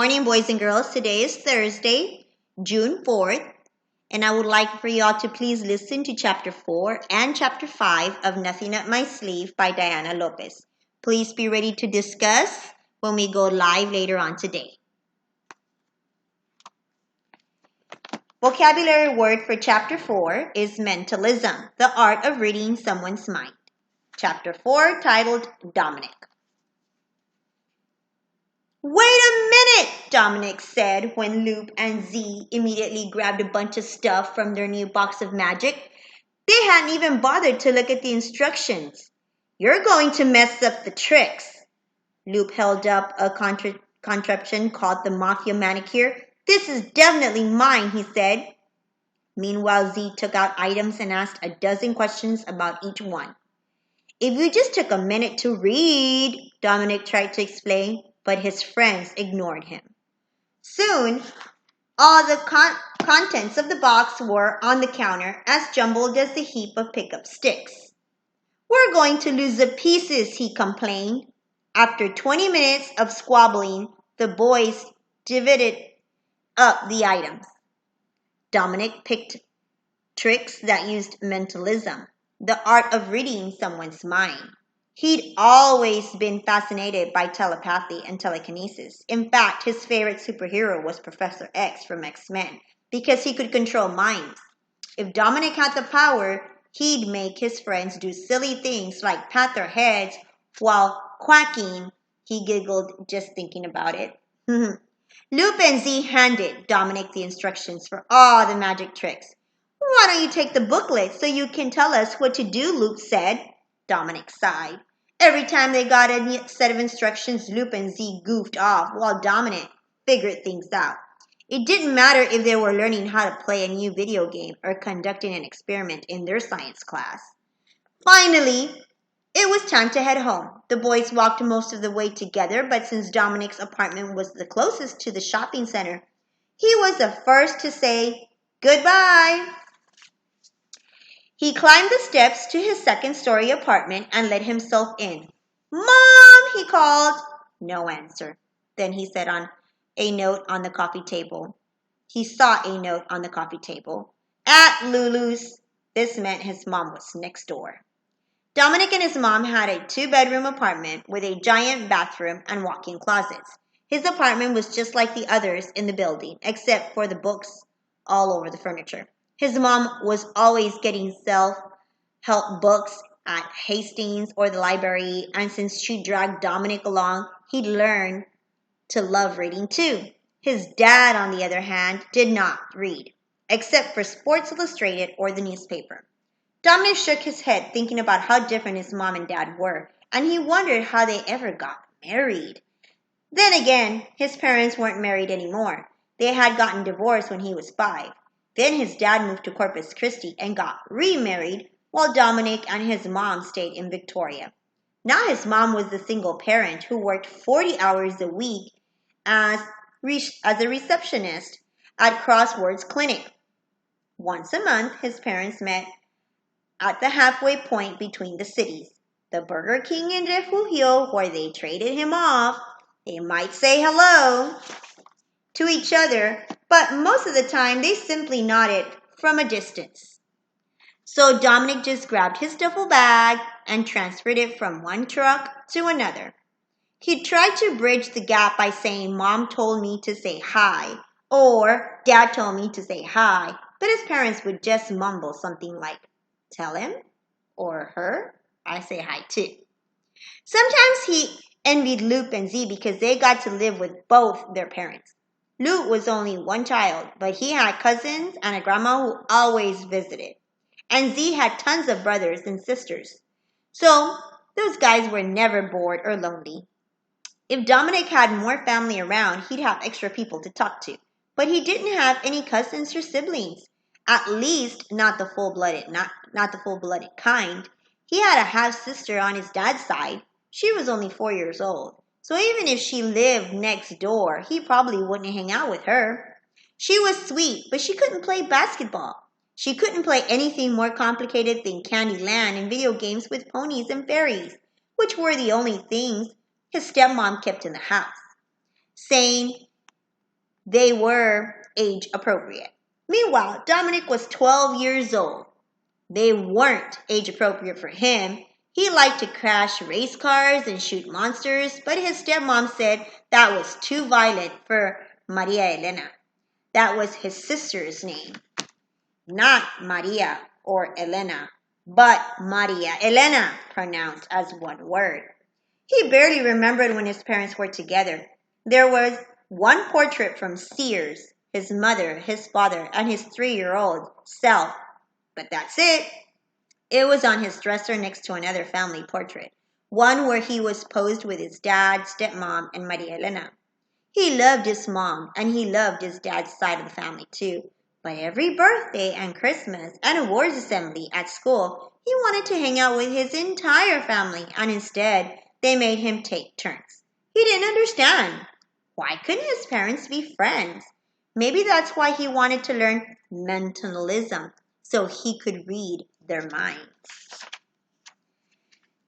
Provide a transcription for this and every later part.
morning, boys and girls. Today is Thursday, June 4th, and I would like for y'all to please listen to Chapter 4 and Chapter 5 of Nothing Up My Sleeve by Diana Lopez. Please be ready to discuss when we go live later on today. Vocabulary word for Chapter 4 is mentalism, the art of reading someone's mind. Chapter 4, titled Dominic. "Wait a minute," Dominic said when Loop and Z immediately grabbed a bunch of stuff from their new box of magic. They hadn't even bothered to look at the instructions. "You're going to mess up the tricks." Loop held up a contraption called the Mafia Manicure. "This is definitely mine," he said. Meanwhile, Z took out items and asked a dozen questions about each one. "If you just took a minute to read," Dominic tried to explain, but his friends ignored him. Soon, all the contents of the box were on the counter, as jumbled as the heap of pickup sticks. "We're going to lose the pieces," he complained. After 20 minutes of squabbling, the boys divided up the items. Dominic picked tricks that used mentalism, the art of reading someone's mind. He'd always been fascinated by telepathy and telekinesis. In fact, his favorite superhero was Professor X from X-Men because he could control minds. If Dominic had the power, he'd make his friends do silly things like pat their heads while quacking. He giggled just thinking about it. Loop and Z handed Dominic the instructions for all the magic tricks. "Why don't you take the booklet so you can tell us what to do?" Loop said. Dominic sighed. Every time they got a set of instructions, Loop and Z goofed off while Dominic figured things out. It didn't matter if they were learning how to play a new video game or conducting an experiment in their science class. Finally, it was time to head home. The boys walked most of the way together, but since Dominic's apartment was the closest to the shopping center, he was the first to say goodbye. He climbed the steps to his second-story apartment and let himself in. "Mom," he called. No answer. Then he said on a note on the coffee table. He saw a note on the coffee table. "At Lulu's." This meant his mom was next door. Dominic and his mom had a 2-bedroom apartment with a giant bathroom and walk-in closets. His apartment was just like the others in the building, except for the books all over the furniture. His mom was always getting self-help books at Hastings or the library, and since she dragged Dominic along, he'd learned to love reading too. His dad, on the other hand, did not read, except for Sports Illustrated or the newspaper. Dominic shook his head, thinking about how different his mom and dad were, and he wondered how they ever got married. Then again, his parents weren't married anymore. They had gotten divorced when he was 5. Then his dad moved to Corpus Christi and got remarried, while Dominic and his mom stayed in Victoria. Now his mom was the single parent who worked 40 hours a week as a receptionist at Crosswords Clinic. Once a month, his parents met at the halfway point between the cities, the Burger King in Refugio, where they traded him off. They might say hello to each other, but most of the time they simply nodded from a distance. So Dominic just grabbed his duffel bag and transferred it from one truck to another. He tried to bridge the gap by saying, "Mom told me to say hi," or "Dad told me to say hi," but his parents would just mumble something like, "Tell him," or her, "I say hi too." Sometimes he envied Loop and Z because they got to live with both their parents. Loop was only one child, but he had cousins and a grandma who always visited. And Z had tons of brothers and sisters. So those guys were never bored or lonely. If Dominic had more family around, he'd have extra people to talk to. But he didn't have any cousins or siblings. At least not the full-blooded kind. He had a half-sister on his dad's side. She was only 4 years old. So even if she lived next door, he probably wouldn't hang out with her. She was sweet, but she couldn't play basketball. She couldn't play anything more complicated than Candyland and video games with ponies and fairies, which were the only things his stepmom kept in the house. Saying they were age appropriate. Meanwhile, Dominic was 12 years old. They weren't age appropriate for him. He liked to crash race cars and shoot monsters, but his stepmom said that was too violent for Maria Elena. That was his sister's name. Not Maria or Elena, but Maria Elena, pronounced as one word. He barely remembered when his parents were together. There was one portrait from Sears, his mother, his father, and his 3-year-old self, but that's it. It was on his dresser next to another family portrait, one where he was posed with his dad, stepmom, and Maria Elena. He loved his mom, and he loved his dad's side of the family too. But every birthday and Christmas and awards assembly at school, he wanted to hang out with his entire family, and instead, they made him take turns. He didn't understand. Why couldn't his parents be friends? Maybe that's why he wanted to learn mentalism, so he could read their minds.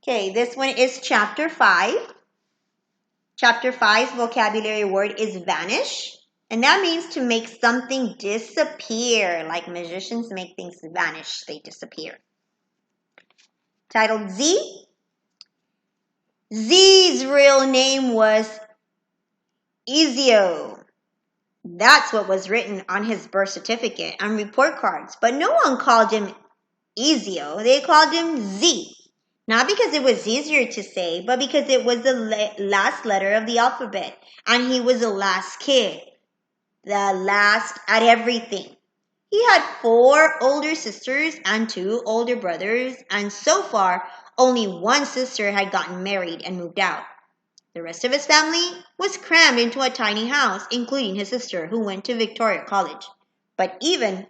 Okay, this one is chapter 5. Chapter 5's vocabulary word is vanish. And that means to make something disappear. Like magicians make things vanish, they disappear. Titled Z. Z's real name was Ezio. That's what was written on his birth certificate and report cards. But no one called him Ezio. They called him Z. Not because it was easier to say, but because it was the last letter of the alphabet. And he was the last kid. The last at everything. He had 4 older sisters and 2 older brothers, and so far, only one sister had gotten married and moved out. The rest of his family was crammed into a tiny house, including his sister, who went to Victoria College. But even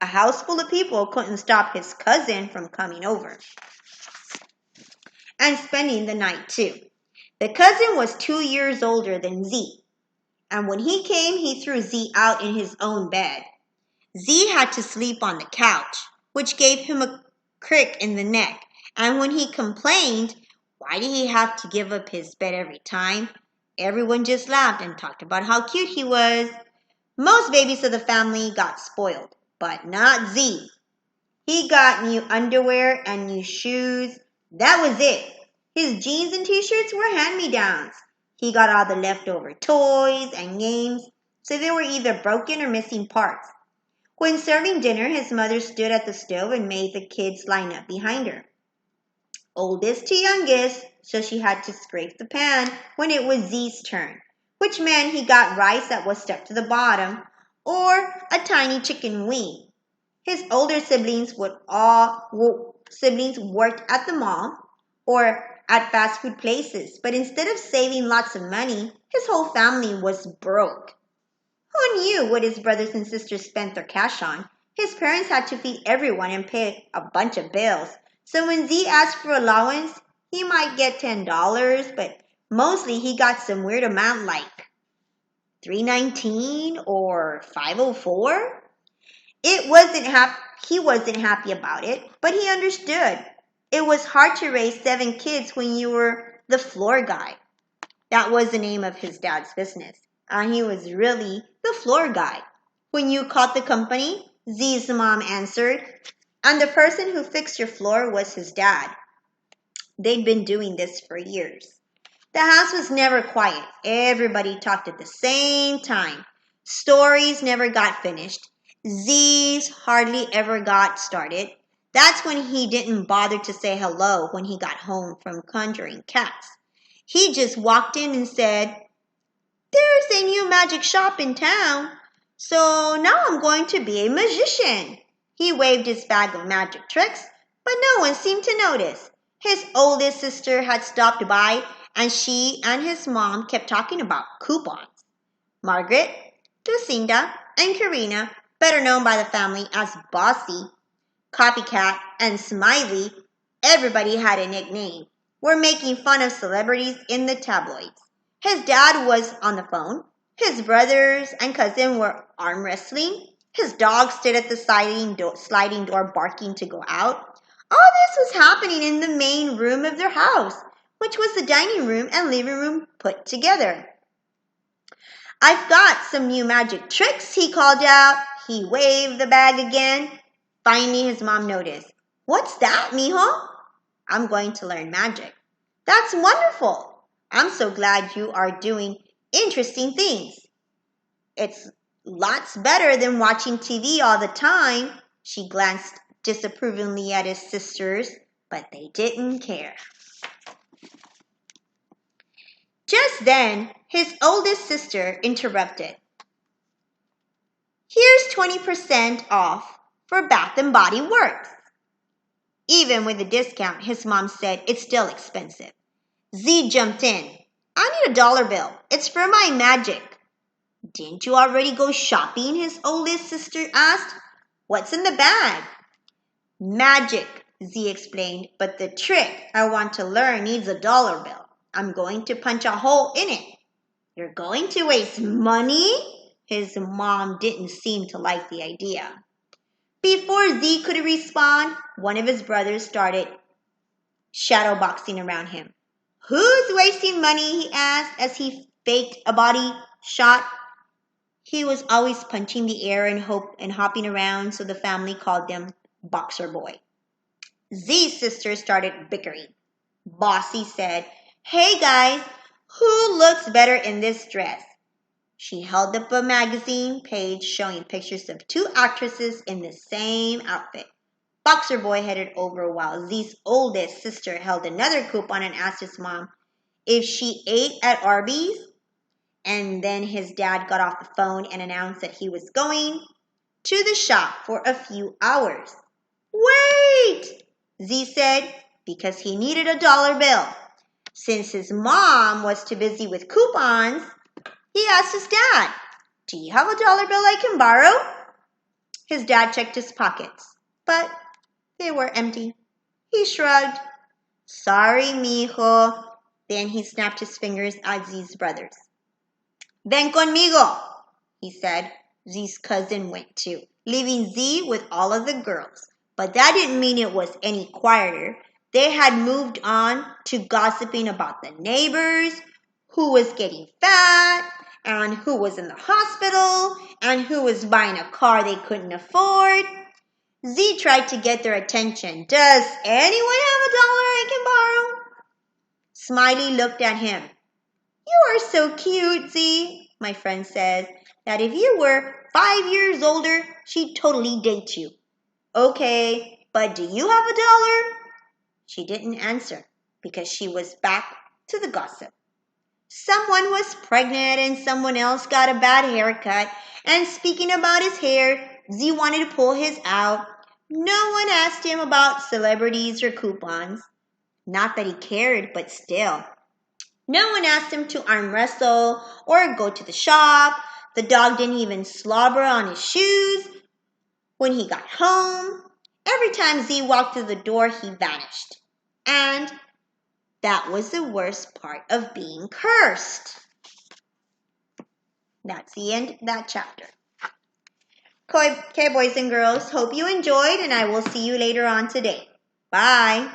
a house full of people couldn't stop his cousin from coming over and spending the night too. The cousin was 2 years older than Z. And when he came, he threw Z out in his own bed. Z had to sleep on the couch, which gave him a crick in the neck. And when he complained, why did he have to give up his bed every time? Everyone just laughed and talked about how cute he was. Most babies of the family got spoiled, but not Z. He got new underwear and new shoes. That was it. His jeans and t-shirts were hand-me-downs. He got all the leftover toys and games, so they were either broken or missing parts. When serving dinner, his mother stood at the stove and made the kids line up behind her. Oldest to youngest, so she had to scrape the pan when it was Z's turn, which meant he got rice that was stuck to the bottom or a tiny chicken wing. His older siblings worked at the mall or at fast food places, but instead of saving lots of money, his whole family was broke. Who knew what his brothers and sisters spent their cash on? His parents had to feed everyone and pay a bunch of bills. So when Z asked for allowance, he might get $10, but mostly he got some weird amount like $3.19 or $5.04. He wasn't happy about it, but he understood. It was hard to raise 7 kids when you were the floor guy. That was the name of his dad's business. And he was really the floor guy. When you called the company, Z's mom answered, and the person who fixed your floor was his dad. They'd been doing this for years. The house was never quiet. Everybody talked at the same time. Stories never got finished. Z's hardly ever got started. That's when he didn't bother to say hello when he got home from conjuring cats. He just walked in and said, "There's a new magic shop in town, so now I'm going to be a magician." He waved his bag of magic tricks, but no one seemed to notice. His oldest sister had stopped by, and she and his mom kept talking about coupons. Margaret, Lucinda, and Karina, better known by the family as Bossy, Copycat, and Smiley, everybody had a nickname, were making fun of celebrities in the tabloids. His dad was on the phone. His brothers and cousin were arm wrestling. His dog stood at the sliding door barking to go out. All this was happening in the main room of their house, which was the dining room and living room put together. I've got some new magic tricks, he called out. He waved the bag again. Finally, his mom noticed. What's that, mijo? I'm going to learn magic. That's wonderful. I'm so glad you are doing interesting things. It's lots better than watching TV all the time. She glanced disapprovingly at his sisters, but they didn't care. Just then, his oldest sister interrupted. Here's 20% off for Bath and Body Works. Even with the discount, his mom said it's still expensive. Z jumped in. I need a dollar bill. It's for my magic. Didn't you already go shopping? His oldest sister asked. What's in the bag? Magic, Z explained, but the trick I want to learn needs a dollar bill. I'm going to punch a hole in it. You're going to waste money? His mom didn't seem to like the idea. Before Z could respond, one of his brothers started shadowboxing around him. Who's wasting money? He asked as he faked a body shot. He was always punching the air and hopping around, so the family called him Boxer Boy. Z's sister started bickering. Bossy said, Hey guys, who looks better in this dress? She held up a magazine page showing pictures of two actresses in the same outfit. Boxer Boy headed over while Z's oldest sister held another coupon and asked his mom if she ate at Arby's. And then his dad got off the phone and announced that he was going to the shop for a few hours. Wait, Z said, because he needed a dollar bill. Since his mom was too busy with coupons, he asked his dad, Do you have a dollar bill I can borrow? His dad checked his pockets, but they were empty. He shrugged. Sorry, mijo. Then he snapped his fingers at Z's brothers. Ven conmigo, he said. Z's cousin went too, leaving Z with all of the girls. But that didn't mean it was any quieter. They had moved on to gossiping about the neighbors, who was getting fat, and who was in the hospital, and who was buying a car they couldn't afford. Z tried to get their attention. Does anyone have a dollar I can borrow? Smiley looked at him. You are so cute, Z. My friend says that if you were 5 years older, she'd totally date you. Okay, but do you have a dollar? She didn't answer because she was back to the gossip. Someone was pregnant and someone else got a bad haircut. And speaking about his hair, Z wanted to pull his out. No one asked him about celebrities or coupons. Not that he cared, but still. No one asked him to arm wrestle or go to the shop. The dog didn't even slobber on his shoes when he got home. Every time Z walked through the door, he vanished. And that was the worst part of being cursed. That's the end of that chapter. Okay, boys and girls, hope you enjoyed, and I will see you later on today. Bye.